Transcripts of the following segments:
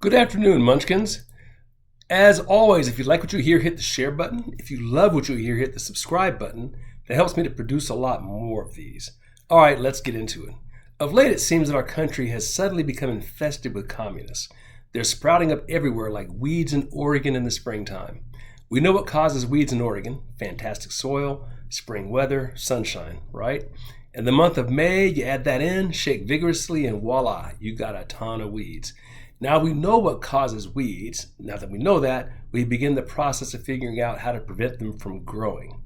Good afternoon, Munchkins. As always, if you like what you hear, hit the share button. If you love what you hear, hit the subscribe button. That helps me to produce a lot more of these. All right, let's get into it. Of late, it seems that our country has suddenly become infested with communists. They're sprouting up everywhere like weeds in Oregon in the springtime. We know what causes weeds in Oregon: fantastic soil, spring weather, sunshine, right? In the month of May, you add that in, shake vigorously, and voila, you got a ton of weeds. Now we know what causes weeds. Now that we know that, we begin the process of figuring out how to prevent them from growing.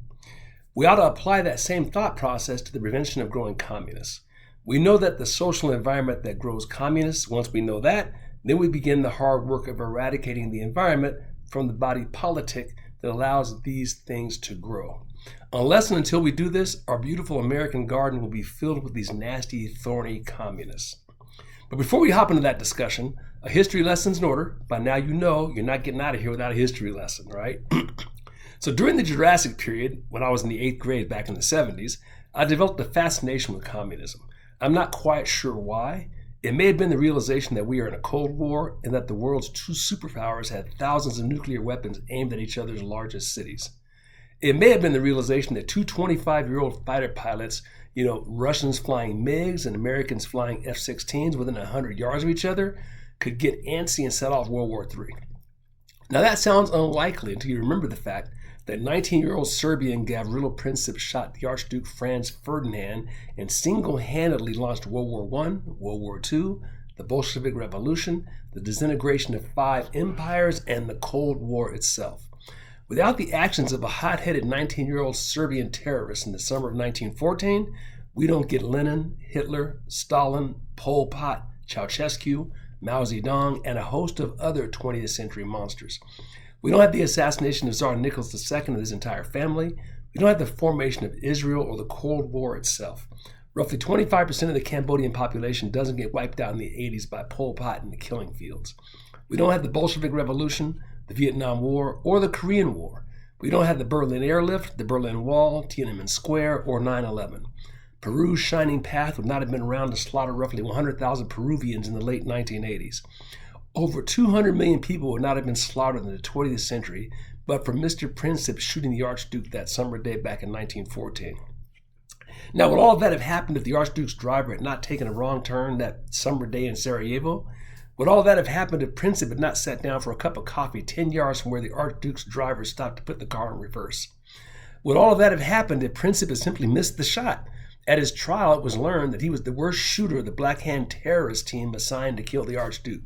We ought to apply that same thought process to the prevention of growing communists. We know that the social environment that grows communists. Once we know that, then we begin the hard work of eradicating the environment from the body politic that allows these things to grow. Unless and until we do this, our beautiful American garden will be filled with these nasty, thorny communists. But before we hop into that discussion, a history lesson's in order. By now you know you're not getting out of here without a history lesson, right? So during the Jurassic period, when I was in the 8th grade back in the 70s, I developed a fascination with communism. I'm not quite sure why. It may have been the realization that we are in a Cold War and that the world's two superpowers had thousands of nuclear weapons aimed at each other's largest cities. It may have been the realization that two 25-year-old fighter pilots, Russians flying MiGs and Americans flying F-16s within 100 yards of each other, could get antsy and set off World War III. Now that sounds unlikely until you remember the fact that 19-year-old Serbian Gavrilo Princip shot the Archduke Franz Ferdinand and single-handedly launched World War I, World War II, the Bolshevik Revolution, the disintegration of 5 empires, and the Cold War itself. Without the actions of a hot-headed 19-year-old Serbian terrorist in the summer of 1914, we don't get Lenin, Hitler, Stalin, Pol Pot, Ceausescu, Mao Zedong, and a host of other 20th century monsters. We don't have the assassination of Tsar Nicholas II and his entire family. We don't have the formation of Israel or the Cold War itself. Roughly 25% of the Cambodian population doesn't get wiped out in the 80s by Pol Pot in the killing fields. We don't have the Bolshevik Revolution, the Vietnam War, or the Korean War. We don't have the Berlin Airlift, the Berlin Wall, Tiananmen Square, or 9/11. Peru's shining path would not have been around to slaughter roughly 100,000 Peruvians in the late 1980s. Over 200 million people would not have been slaughtered in the 20th century, but for Mr. Princip shooting the Archduke that summer day back in 1914. Now, would all of that have happened if the Archduke's driver had not taken a wrong turn that summer day in Sarajevo? Would all that have happened if Princip had not sat down for a cup of coffee 10 yards from where the Archduke's driver stopped to put the car in reverse? Would all of that have happened if Princip had simply missed the shot? At his trial, it was learned that he was the worst shooter of the Black Hand terrorist team assigned to kill the Archduke.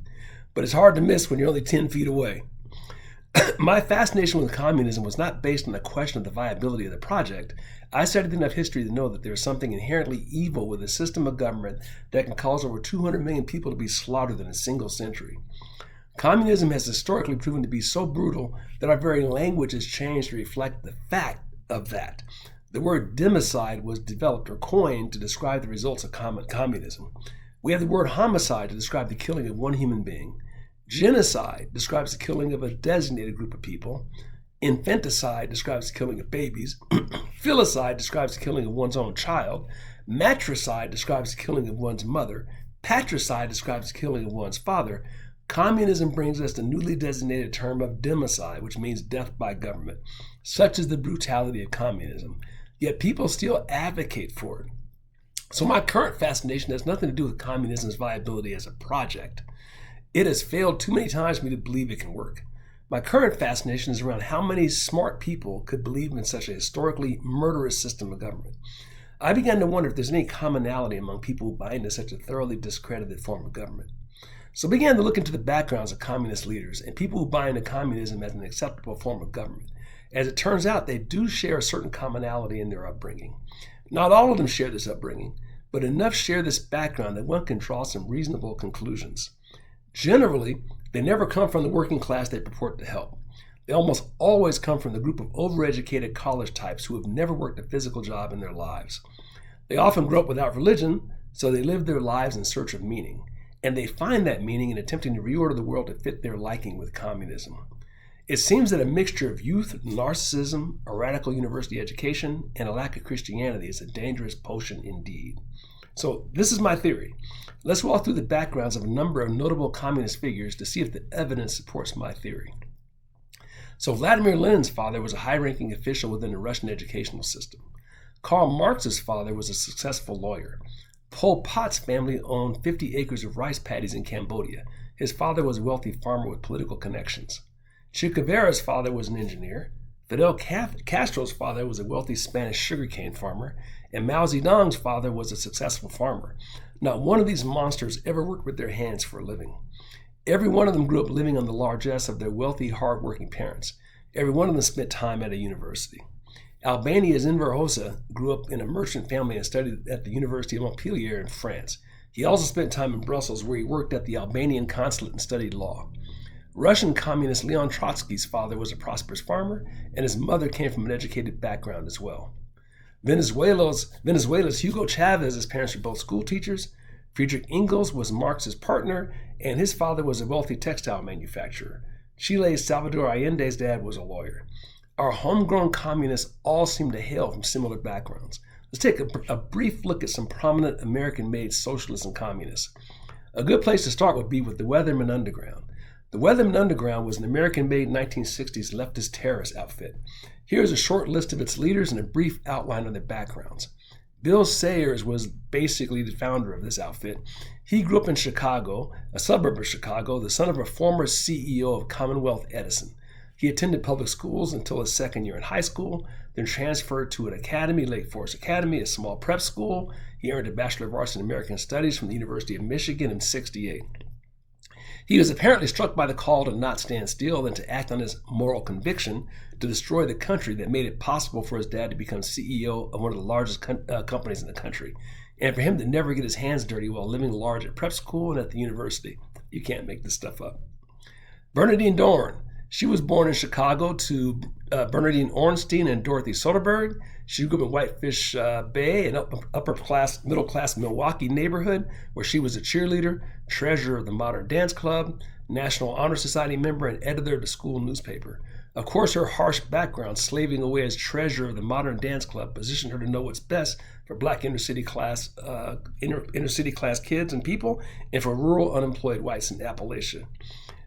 But it's hard to miss when you're only 10 feet away. My fascination with communism was not based on the question of the viability of the project. I studied enough history to know that there is something inherently evil with a system of government that can cause over 200 million people to be slaughtered in a single century. Communism has historically proven to be so brutal that our very language has changed to reflect the fact of that. The word democide was developed or coined to describe the results of communism. We have the word homicide to describe the killing of one human being. Genocide describes the killing of a designated group of people. Infanticide describes the killing of babies. Filicide describes the killing of one's own child. Matricide describes the killing of one's mother. Patricide describes the killing of one's father. Communism brings us the newly designated term of democide, which means death by government. Such is the brutality of communism. Yet people still advocate for it. So my current fascination has nothing to do with communism's viability as a project. It has failed too many times for me to believe it can work. My current fascination is around how many smart people could believe in such a historically murderous system of government. I began to wonder if there's any commonality among people who buy into such a thoroughly discredited form of government. So I began to look into the backgrounds of communist leaders and people who buy into communism as an acceptable form of government. As it turns out, they do share a certain commonality in their upbringing. Not all of them share this upbringing, but enough share this background that one can draw some reasonable conclusions. Generally, they never come from the working class they purport to help. They almost always come from the group of overeducated college types who have never worked a physical job in their lives. They often grow up without religion, so they live their lives in search of meaning, and they find that meaning in attempting to reorder the world to fit their liking with communism. It seems that a mixture of youth, narcissism, a radical university education, and a lack of Christianity is a dangerous potion indeed. So this is my theory. Let's walk through the backgrounds of a number of notable communist figures to see if the evidence supports my theory. So Vladimir Lenin's father was a high-ranking official within the Russian educational system. Karl Marx's father was a successful lawyer. Pol Pot's family owned 50 acres of rice paddies in Cambodia. His father was a wealthy farmer with political connections. Che Guevara's father was an engineer. Fidel Castro's father was a wealthy Spanish sugarcane farmer, and Mao Zedong's father was a successful farmer. Not one of these monsters ever worked with their hands for a living. Every one of them grew up living on the largesse of their wealthy, hard-working parents. Every one of them spent time at a university. Albania's Enver Hoxha grew up in a merchant family and studied at the University of Montpellier in France. He also spent time in Brussels, where he worked at the Albanian consulate and studied law. Russian communist Leon Trotsky's father was a prosperous farmer, and his mother came from an educated background as well. Venezuela's Hugo Chavez's parents were both school teachers. Friedrich Engels was Marx's partner, and his father was a wealthy textile manufacturer. Chile's Salvador Allende's dad was a lawyer. Our homegrown communists all seem to hail from similar backgrounds. Let's take a brief look at some prominent American-made socialists and communists. A good place to start would be with the Weatherman Underground. The Weatherman Underground was an American-made 1960s leftist terrorist outfit. Here's a short list of its leaders and a brief outline of their backgrounds. Bill Sayers was basically the founder of this outfit. He grew up in Chicago, a suburb of Chicago, the son of a former CEO of Commonwealth Edison. He attended public schools until his second year in high school, then transferred to an academy, Lake Forest Academy, a small prep school. He earned a Bachelor of Arts in American Studies from the University of Michigan in '68. He was apparently struck by the call to not stand still and to act on his moral conviction to destroy the country that made it possible for his dad to become CEO of one of the largest companies in the country, and for him to never get his hands dirty while living large at prep school and at the university. You can't make this stuff up. Bernadine Dorn. She was born in Chicago to Bernadine Ornstein and Dorothy Soderberg. She grew up in Whitefish Bay, an middle-class Milwaukee neighborhood where she was a cheerleader, treasurer of the Modern Dance Club, National Honor Society member, and editor of the school newspaper. Of course, her harsh background, slaving away as treasurer of the Modern Dance Club, positioned her to know what's best for Black inner-city class kids and people, and for rural unemployed whites in Appalachia.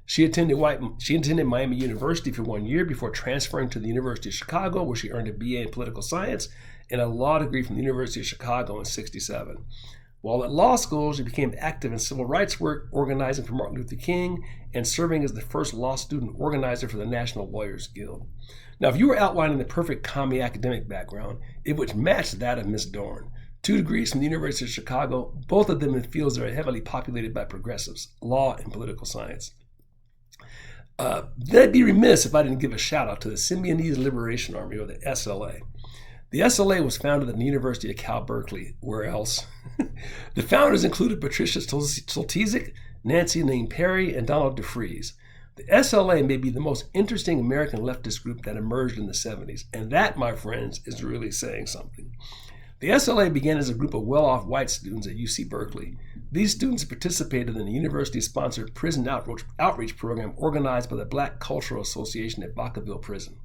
She attended Miami University for 1 year before transferring to the University of Chicago, where she earned a BA in political science and a law degree from the University of Chicago in '67. While at law school, she became active in civil rights work, organizing for Martin Luther King, and serving as the first law student organizer for the National Lawyers Guild. Now, if you were outlining the perfect commie academic background, it would match that of Ms. Dorn. 2 degrees from the University of Chicago, both of them in fields that are heavily populated by progressives, law and political science. Then I'd be remiss if I didn't give a shout out to the Symbionese Liberation Army, or the SLA. The SLA was founded at the University of Cal Berkeley. Where else? The founders included Patricia Soltysik, Nancy Lane Perry, and Donald DeFries. The SLA may be the most interesting American leftist group that emerged in the 70s, and that, my friends, is really saying something. The SLA began as a group of well-off white students at UC Berkeley. These students participated in a university-sponsored prison outreach program organized by the Black Cultural Association at Vacaville Prison.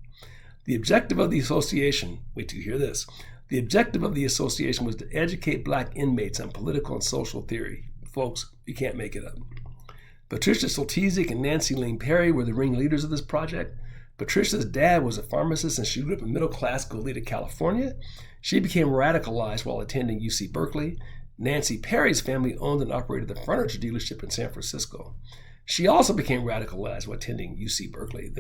The objective of the association, wait till you hear this, the objective of the association was to educate Black inmates on political and social theory. Folks, you can't make it up. Patricia Soltysik and Nancy Lane Perry were the ringleaders of this project. Patricia's dad was a pharmacist, and she grew up in middle-class Goleta, California. She became radicalized while attending UC Berkeley. Nancy Perry's family owned and operated the furniture dealership in San Francisco. She also became radicalized while attending UC Berkeley,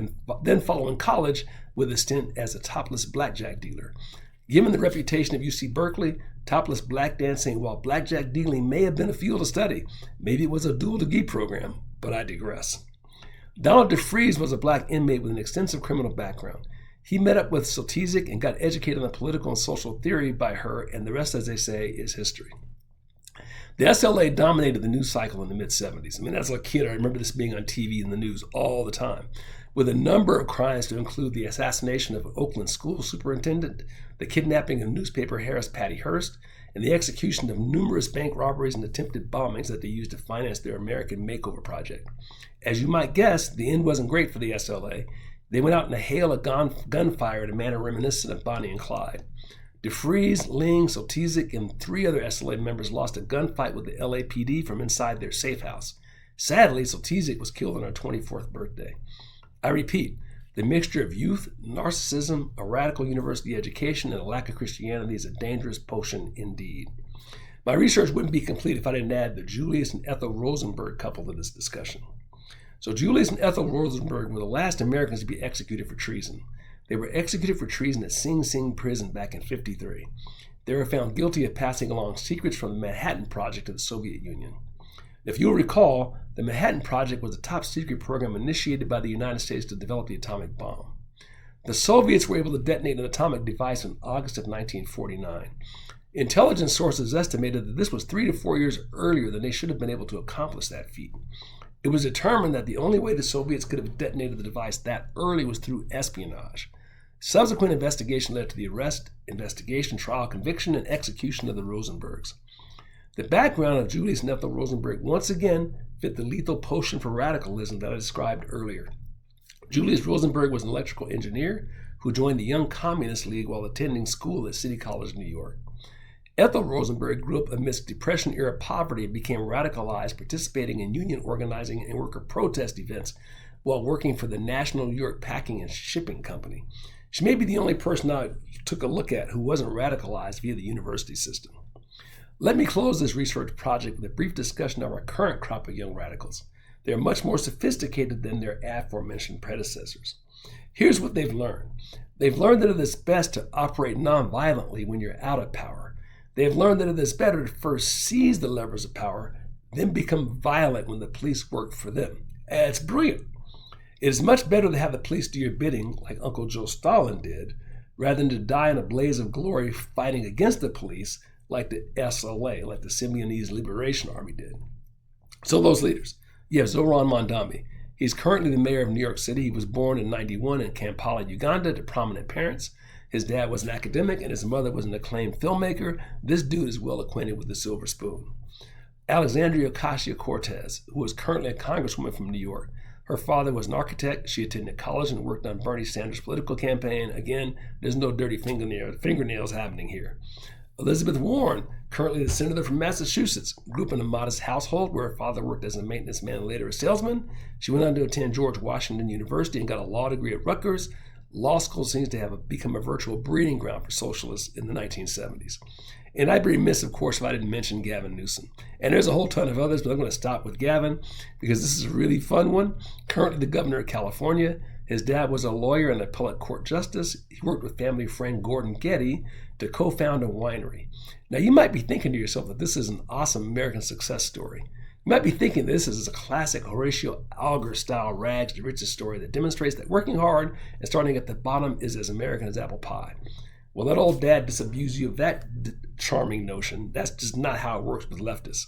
then following college with a stint as a topless blackjack dealer. Given the reputation of UC Berkeley, topless black dancing while blackjack dealing may have been a field of study. Maybe it was a dual degree program, but I digress. Donald DeFries was a Black inmate with an extensive criminal background. He met up with Soltysik and got educated on political and social theory by her, and the rest, as they say, is history. The SLA dominated the news cycle in the mid-'70s. I mean, as a kid, I remember this being on TV and the news all the time, with a number of crimes to include the assassination of an Oakland school superintendent, the kidnapping of newspaper heiress Patty Hearst, and the execution of numerous bank robberies and attempted bombings that they used to finance their American Makeover project. As you might guess, the end wasn't great for the SLA. They went out in a hail of gunfire in a manner reminiscent of Bonnie and Clyde. DeFries, Ling, Soltysik, and 3 other SLA members lost a gunfight with the LAPD from inside their safe house. Sadly, Soltysik was killed on her 24th birthday. I repeat, the mixture of youth, narcissism, a radical university education, and a lack of Christianity is a dangerous potion indeed. My research wouldn't be complete if I didn't add the Julius and Ethel Rosenberg couple to this discussion. So Julius and Ethel Rosenberg were the last Americans to be executed for treason. They were executed for treason at Sing Sing prison back in '53. They were found guilty of passing along secrets from the Manhattan Project to the Soviet Union. If you'll recall, the Manhattan Project was a top secret program initiated by the United States to develop the atomic bomb. The Soviets were able to detonate an atomic device in August of 1949. Intelligence sources estimated that this was 3 to 4 years earlier than they should have been able to accomplish that feat. It was determined that the only way the Soviets could have detonated the device that early was through espionage. Subsequent investigation led to the arrest, investigation, trial, conviction, and execution of the Rosenbergs. The background of Julius and Ethel Rosenberg once again fit the lethal potion for radicalism that I described earlier. Julius Rosenberg was an electrical engineer who joined the Young Communist League while attending school at City College, New York. Ethel Rosenberg grew up amidst Depression-era poverty and became radicalized, participating in union organizing and worker protest events while working for the National New York Packing and Shipping Company. She may be the only person I took a look at who wasn't radicalized via the university system. Let me close this research project with a brief discussion of our current crop of young radicals. They are much more sophisticated than their aforementioned predecessors. Here's what they've learned. They've learned that it is best to operate nonviolently when you're out of power. They have learned that it is better to first seize the levers of power, then become violent when the police work for them. It's brilliant. It is much better to have the police do your bidding, like Uncle Joe Stalin did, rather than to die in a blaze of glory fighting against the police like the SLA, like the Symbionese Liberation Army did. So those leaders. You have Zoran Mondambi. He's currently the mayor of New York City. He was born in '91 in Kampala, Uganda, to prominent parents. His dad was an academic and his mother was an acclaimed filmmaker. This dude is well acquainted with the silver spoon. Alexandria Ocasio-Cortez, who is currently a congresswoman from New York. Her father was an architect. She attended college and worked on Bernie Sanders' political campaign. Again, there's no dirty fingernails happening here. Elizabeth Warren, currently the senator from Massachusetts, grew up in a modest household where her father worked as a maintenance man and later a salesman. She went on to attend George Washington University and got a law degree at Rutgers. Law school seems to have become a virtual breeding ground for socialists in the 1970s. And I'd be remiss, of course, if I didn't mention Gavin Newsom. And there's a whole ton of others, but I'm going to stop with Gavin because this is a really fun one. Currently the governor of California. His dad was a lawyer and appellate court justice. He worked with family friend Gordon Getty to co-found a winery. Now, you might be thinking to yourself that this is an awesome American success story. You might be thinking this is a classic Horatio Alger-style rags to riches story that demonstrates that working hard and starting at the bottom is as American as apple pie. Well, that old dad disabused you of that charming notion. That's just not how it works with leftists.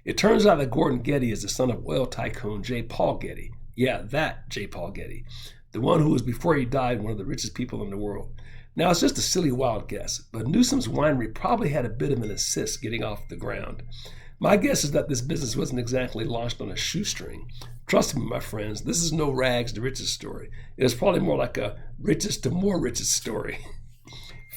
It turns out that Gordon Getty is the son of oil tycoon J. Paul Getty. Yeah, that J. Paul Getty. The one who was, before he died, one of the richest people in the world. Now, it's just a silly wild guess, but Newsom's winery probably had a bit of an assist getting off the ground. My guess is that this business wasn't exactly launched on a shoestring. Trust me, my friends, this is no rags to riches story. It is probably more like a riches to more riches story.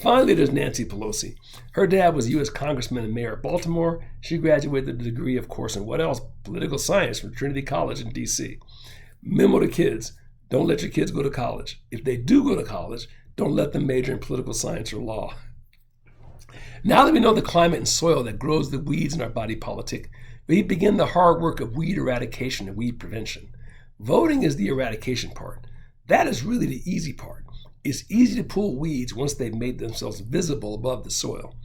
Finally, there's Nancy Pelosi. Her dad was U.S. Congressman and mayor of Baltimore. She graduated with a degree, of course, in what else? Political science from Trinity College in D.C. Memo to kids, don't let your kids go to college. If they do go to college, don't let them major in political science or law. Now that we know the climate and soil that grows the weeds in our body politic, we begin the hard work of weed eradication and weed prevention. Voting is the eradication part. That is really the easy part. It's easy to pull weeds once they've made themselves visible above the soil.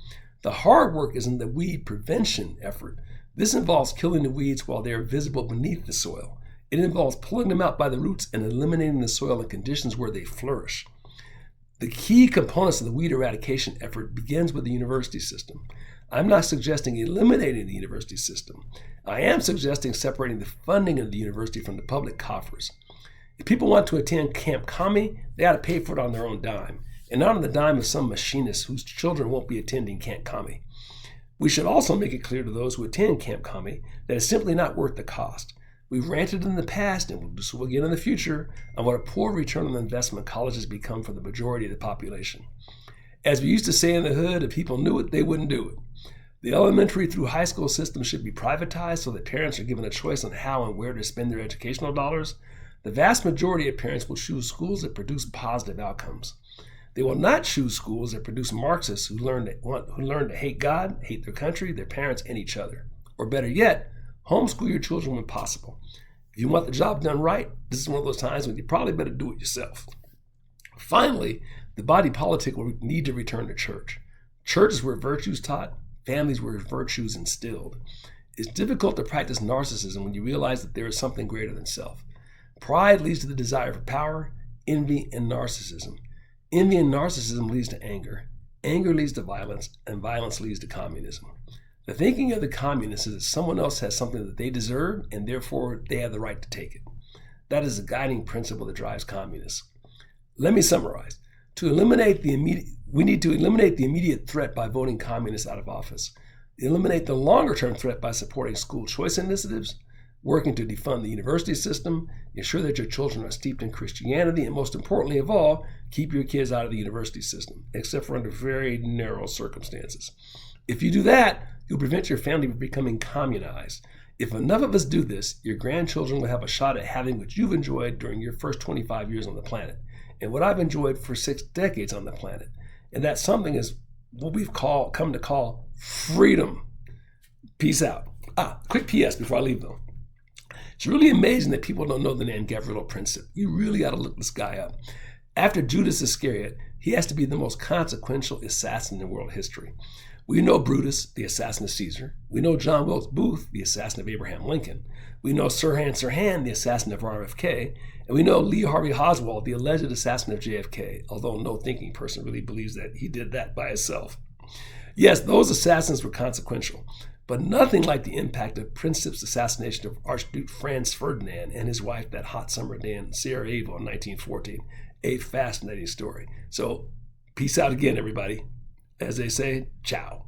The hard work is in the weed prevention effort. This involves killing the weeds while they are visible beneath the soil. It involves pulling them out by the roots and eliminating the soil in conditions where they flourish. The key components of the weed eradication effort begins with the university system. I'm not suggesting eliminating the university system. I am suggesting separating the funding of the university from the public coffers. If people want to attend Camp Kami, they ought to pay for it on their own dime, and not on the dime of some machinist whose children won't be attending Camp Kami. We should also make it clear to those who attend Camp Kami that it's simply not worth the cost. We've ranted in the past, and we'll do so again in the future, on what a poor return on investment colleges become for the majority of the population. As we used to say in the hood, if people knew it, they wouldn't do it. The elementary through high school system should be privatized so that parents are given a choice on how and where to spend their educational dollars. The vast majority of parents will choose schools that produce positive outcomes. They will not choose schools that produce Marxists who learn to hate God, hate their country, their parents, and each other. Or better yet, homeschool your children when possible. If you want the job done right, this is one of those times when you probably better do it yourself. Finally, the body politic will need to return to church. Church is where virtue is taught, families where virtue is instilled. It's difficult to practice narcissism when you realize that there is something greater than self. Pride leads to the desire for power, envy, and narcissism. Envy and narcissism leads to anger. Anger leads to violence, and violence leads to communism. The thinking of the communists is that someone else has something that they deserve, and therefore they have the right to take it. That is the guiding principle that drives communists. Let me summarize. We need to eliminate the immediate threat by voting communists out of office. Eliminate the longer-term threat by supporting school choice initiatives, working to defund the university system, ensure that your children are steeped in Christianity, and most importantly of all, keep your kids out of the university system, except for under very narrow circumstances. If you do that, you'll prevent your family from becoming communized. If enough of us do this, your grandchildren will have a shot at having what you've enjoyed during your first 25 years on the planet, and what I've enjoyed for 6 decades on the planet. And that something is what we've come to call freedom. Peace out. Quick PS before I leave though. It's really amazing that people don't know the name Gavrilo Princip. You really ought to look this guy up. After Judas Iscariot, he has to be the most consequential assassin in world history. We know Brutus, the assassin of Caesar. We know John Wilkes Booth, the assassin of Abraham Lincoln. We know Sirhan Sirhan, the assassin of RFK. And we know Lee Harvey Oswald, the alleged assassin of JFK, although no thinking person really believes that he did that by himself. Yes, those assassins were consequential, but nothing like the impact of Princip's assassination of Archduke Franz Ferdinand and his wife that hot summer day in Sarajevo in 1914. A fascinating story. So, peace out again, everybody. As they say, ciao.